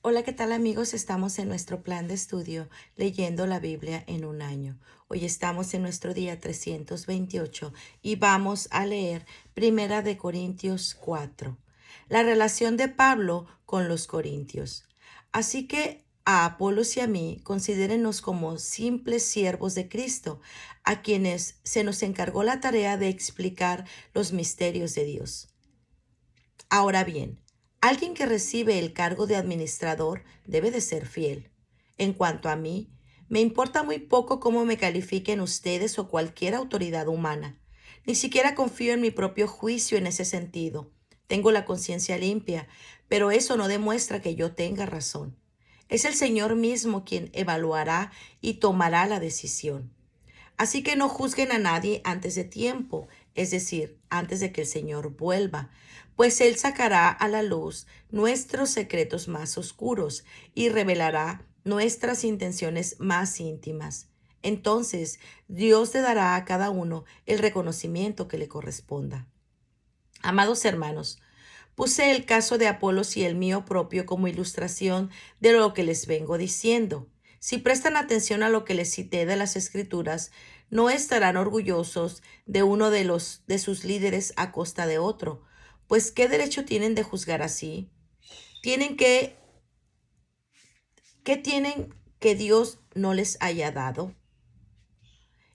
Hola, ¿qué tal amigos? Estamos en nuestro plan de estudio leyendo la Biblia en un año. Hoy estamos en nuestro día 328 y vamos a leer Primera de Corintios 4. La relación de Pablo con los corintios. Así que a Apolos y a mí considérenos como simples siervos de Cristo, a quienes se nos encargó la tarea de explicar los misterios de Dios. Ahora bien, alguien que recibe el cargo de administrador debe de ser fiel. En cuanto a mí, me importa muy poco cómo me califiquen ustedes o cualquier autoridad humana. Ni siquiera confío en mi propio juicio en ese sentido. Tengo la conciencia limpia, pero eso no demuestra que yo tenga razón. Es el Señor mismo quien evaluará y tomará la decisión. Así que no juzguen a nadie antes de tiempo, es decir, antes de que el Señor vuelva, pues Él sacará a la luz nuestros secretos más oscuros y revelará nuestras intenciones más íntimas. Entonces Dios le dará a cada uno el reconocimiento que le corresponda. Amados hermanos, puse el caso de Apolos y el mío propio como ilustración de lo que les vengo diciendo. Si prestan atención a lo que les cité de las Escrituras, no estarán orgullosos de uno de sus líderes a costa de otro. Pues ¿qué derecho tienen de juzgar así? ¿Tienen qué tienen que Dios no les haya dado?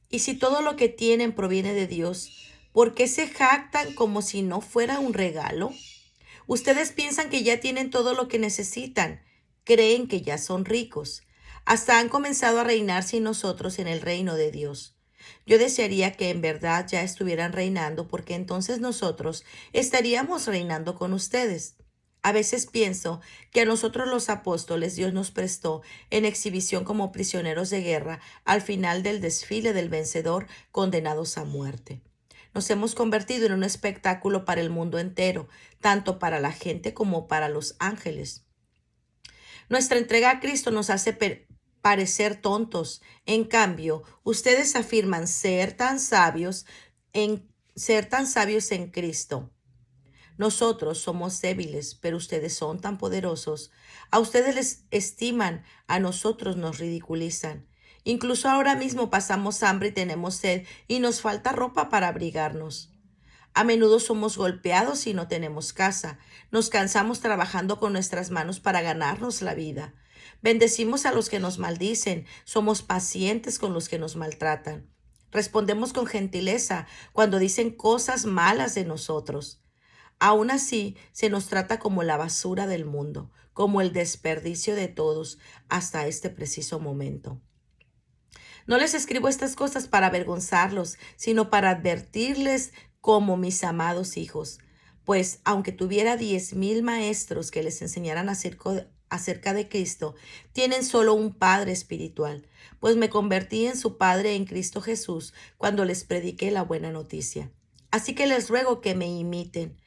Y si todo lo que tienen proviene de Dios, ¿por qué se jactan como si no fuera un regalo? Ustedes piensan que ya tienen todo lo que necesitan, creen que ya son ricos, hasta han comenzado a reinar sin nosotros en el reino de Dios. Yo desearía que en verdad ya estuvieran reinando porque entonces nosotros estaríamos reinando con ustedes. A veces pienso que a nosotros los apóstoles Dios nos prestó en exhibición como prisioneros de guerra al final del desfile del vencedor condenados a muerte. Nos hemos convertido en un espectáculo para el mundo entero, tanto para la gente como para los ángeles. Nuestra entrega a Cristo nos hace parecer tontos. En cambio, ustedes afirman ser tan sabios en Cristo. Nosotros somos débiles, pero ustedes son tan poderosos. A ustedes les estiman, a nosotros nos ridiculizan. Incluso ahora mismo pasamos hambre y tenemos sed y nos falta ropa para abrigarnos. A menudo somos golpeados y no tenemos casa. Nos cansamos trabajando con nuestras manos para ganarnos la vida. Bendecimos a los que nos maldicen. Somos pacientes con los que nos maltratan. Respondemos con gentileza cuando dicen cosas malas de nosotros. Aún así, se nos trata como la basura del mundo, como el desperdicio de todos hasta este preciso momento. No les escribo estas cosas para avergonzarlos, sino para advertirles como mis amados hijos. Pues aunque tuviera 10,000 maestros que les enseñaran acerca de Cristo, tienen solo un Padre espiritual, pues me convertí en su Padre en Cristo Jesús cuando les prediqué la buena noticia. Así que les ruego que me imiten.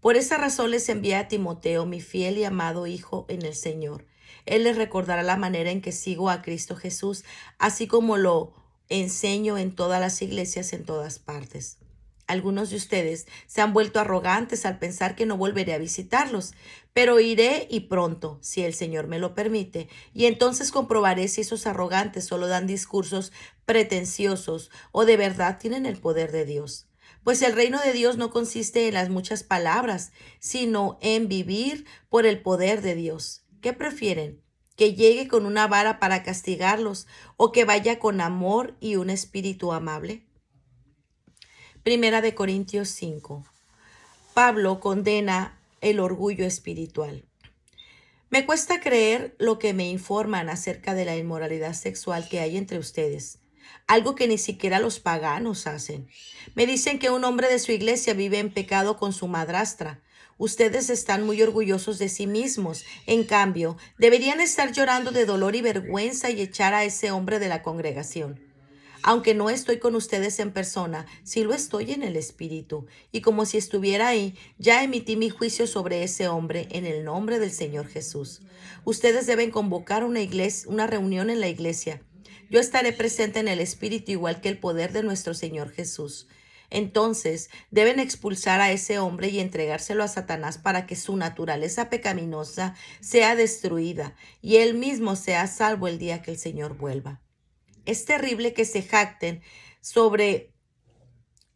Por esa razón les envié a Timoteo, mi fiel y amado hijo en el Señor. Él les recordará la manera en que sigo a Cristo Jesús, así como lo enseño en todas las iglesias en todas partes. Algunos de ustedes se han vuelto arrogantes al pensar que no volveré a visitarlos, pero iré y pronto, si el Señor me lo permite, y entonces comprobaré si esos arrogantes solo dan discursos pretenciosos o de verdad tienen el poder de Dios. Pues el reino de Dios no consiste en las muchas palabras, sino en vivir por el poder de Dios. ¿Qué prefieren? ¿Que llegue con una vara para castigarlos o que vaya con amor y un espíritu amable? Primera de Corintios 5. Pablo condena el orgullo espiritual. Me cuesta creer lo que me informan acerca de la inmoralidad sexual que hay entre ustedes, algo que ni siquiera los paganos hacen. Me dicen que un hombre de su iglesia vive en pecado con su madrastra. Ustedes están muy orgullosos de sí mismos. En cambio, deberían estar llorando de dolor y vergüenza y echar a ese hombre de la congregación. Aunque no estoy con ustedes en persona, sí lo estoy en el espíritu. Y como si estuviera ahí, ya emití mi juicio sobre ese hombre en el nombre del Señor Jesús. Ustedes deben convocar una reunión en la iglesia. Yo estaré presente en el espíritu igual que el poder de nuestro Señor Jesús. Entonces deben expulsar a ese hombre y entregárselo a Satanás para que su naturaleza pecaminosa sea destruida y él mismo sea salvo el día que el Señor vuelva. Es terrible que se jacten sobre,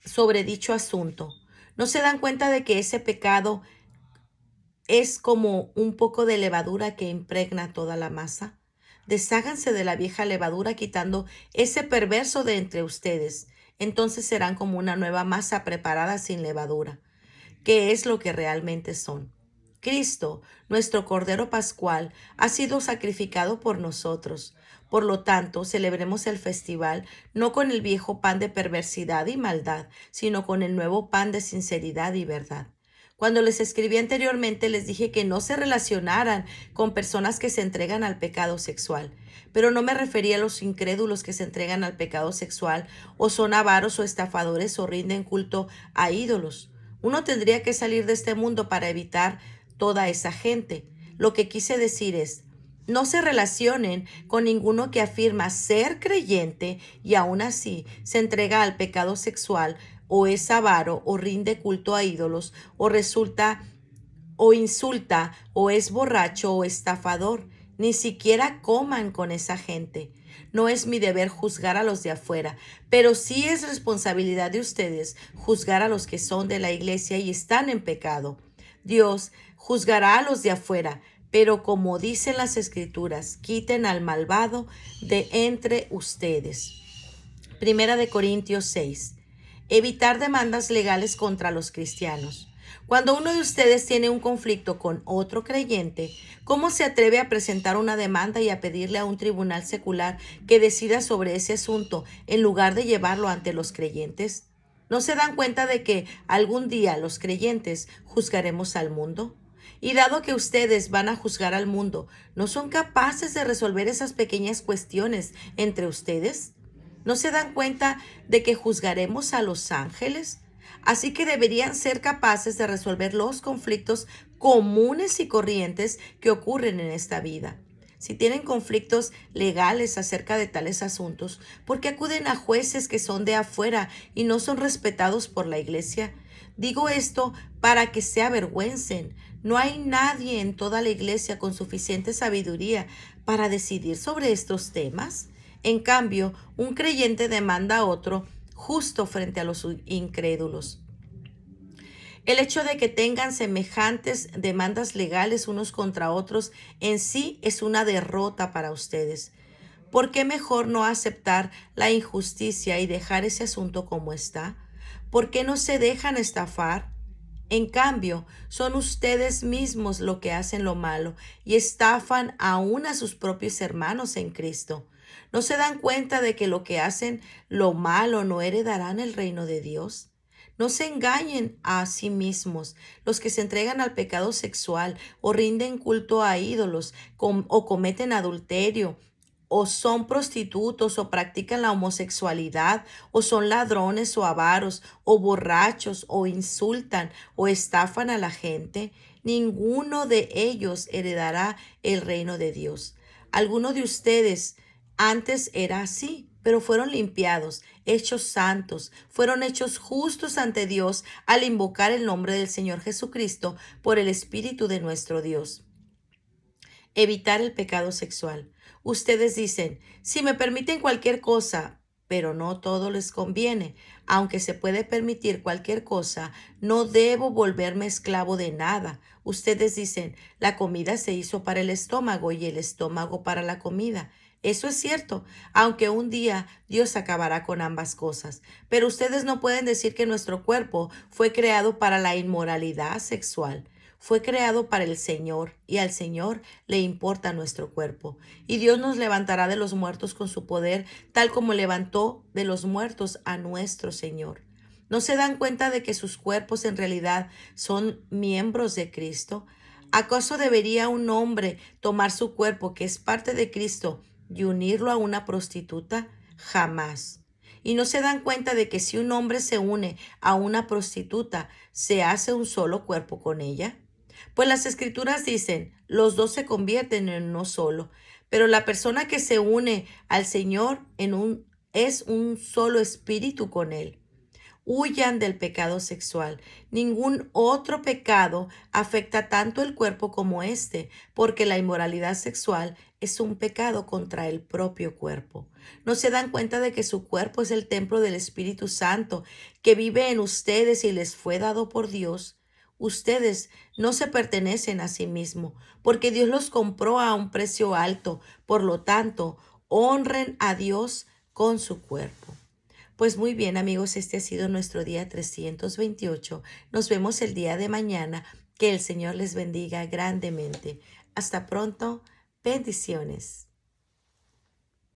sobre dicho asunto. ¿No se dan cuenta de que ese pecado es como un poco de levadura que impregna toda la masa? Desháganse de la vieja levadura quitando ese perverso de entre ustedes. Entonces serán como una nueva masa preparada sin levadura, que es lo que realmente son. Cristo, nuestro Cordero Pascual, ha sido sacrificado por nosotros. Por lo tanto, celebremos el festival no con el viejo pan de perversidad y maldad, sino con el nuevo pan de sinceridad y verdad. Cuando les escribí anteriormente, les dije que no se relacionaran con personas que se entregan al pecado sexual, pero no me refería a los incrédulos que se entregan al pecado sexual o son avaros o estafadores o rinden culto a ídolos. Uno tendría que salir de este mundo para evitar toda esa gente. Lo que quise decir es, no se relacionen con ninguno que afirma ser creyente y aún así se entrega al pecado sexual o es avaro o rinde culto a ídolos o resulta o insulta o es borracho o estafador. Ni siquiera coman con esa gente. No es mi deber juzgar a los de afuera, pero sí es responsabilidad de ustedes juzgar a los que son de la iglesia y están en pecado. Dios juzgará a los de afuera, pero como dicen las escrituras, quiten al malvado de entre ustedes. Primera de Corintios 6. Evitar demandas legales contra los cristianos. Cuando uno de ustedes tiene un conflicto con otro creyente, ¿cómo se atreve a presentar una demanda y a pedirle a un tribunal secular que decida sobre ese asunto en lugar de llevarlo ante los creyentes? ¿No se dan cuenta de que algún día los creyentes juzgaremos al mundo? Y dado que ustedes van a juzgar al mundo, ¿no son capaces de resolver esas pequeñas cuestiones entre ustedes? ¿No se dan cuenta de que juzgaremos a los ángeles? Así que deberían ser capaces de resolver los conflictos comunes y corrientes que ocurren en esta vida. Si tienen conflictos legales acerca de tales asuntos, ¿por qué acuden a jueces que son de afuera y no son respetados por la iglesia? Digo esto para que se avergüencen. No hay nadie en toda la iglesia con suficiente sabiduría para decidir sobre estos temas. En cambio, un creyente demanda a otro justo frente a los incrédulos. El hecho de que tengan semejantes demandas legales unos contra otros en sí es una derrota para ustedes. ¿Por qué mejor no aceptar la injusticia y dejar ese asunto como está? ¿Por qué no se dejan estafar? En cambio, son ustedes mismos los que hacen lo malo y estafan aún a sus propios hermanos en Cristo. ¿No se dan cuenta de que lo que hacen lo malo no heredarán el reino de Dios? No se engañen a sí mismos. Los que se entregan al pecado sexual o rinden culto a ídolos o cometen adulterio o son prostitutos o practican la homosexualidad o son ladrones o avaros o borrachos o insultan o estafan a la gente, ninguno de ellos heredará el reino de Dios. Alguno de ustedes antes era así, pero fueron limpiados, hechos santos, fueron hechos justos ante Dios al invocar el nombre del Señor Jesucristo por el Espíritu de nuestro Dios. Evitar el pecado sexual. Ustedes dicen, si me permiten cualquier cosa, pero no todo les conviene. Aunque se puede permitir cualquier cosa, no debo volverme esclavo de nada. Ustedes dicen, la comida se hizo para el estómago y el estómago para la comida. Eso es cierto, aunque un día Dios acabará con ambas cosas. Pero ustedes no pueden decir que nuestro cuerpo fue creado para la inmoralidad sexual. Fue creado para el Señor y al Señor le importa nuestro cuerpo. Y Dios nos levantará de los muertos con su poder, tal como levantó de los muertos a nuestro Señor. ¿No se dan cuenta de que sus cuerpos en realidad son miembros de Cristo? ¿Acaso debería un hombre tomar su cuerpo, que es parte de Cristo, y unirlo a una prostituta? Jamás. ¿Y no se dan cuenta de que si un hombre se une a una prostituta, se hace un solo cuerpo con ella? Pues las escrituras dicen, los dos se convierten en uno solo, pero la persona que se une al Señor es un solo espíritu con él. Huyan del pecado sexual. Ningún otro pecado afecta tanto el cuerpo como este, porque la inmoralidad sexual es un pecado contra el propio cuerpo. ¿No se dan cuenta de que su cuerpo es el templo del Espíritu Santo que vive en ustedes y les fue dado por Dios? Ustedes no se pertenecen a sí mismos, porque Dios los compró a un precio alto. Por lo tanto, honren a Dios con su cuerpo. Pues muy bien, amigos, este ha sido nuestro día 328. Nos vemos el día de mañana. Que el Señor les bendiga grandemente. Hasta pronto. Bendiciones.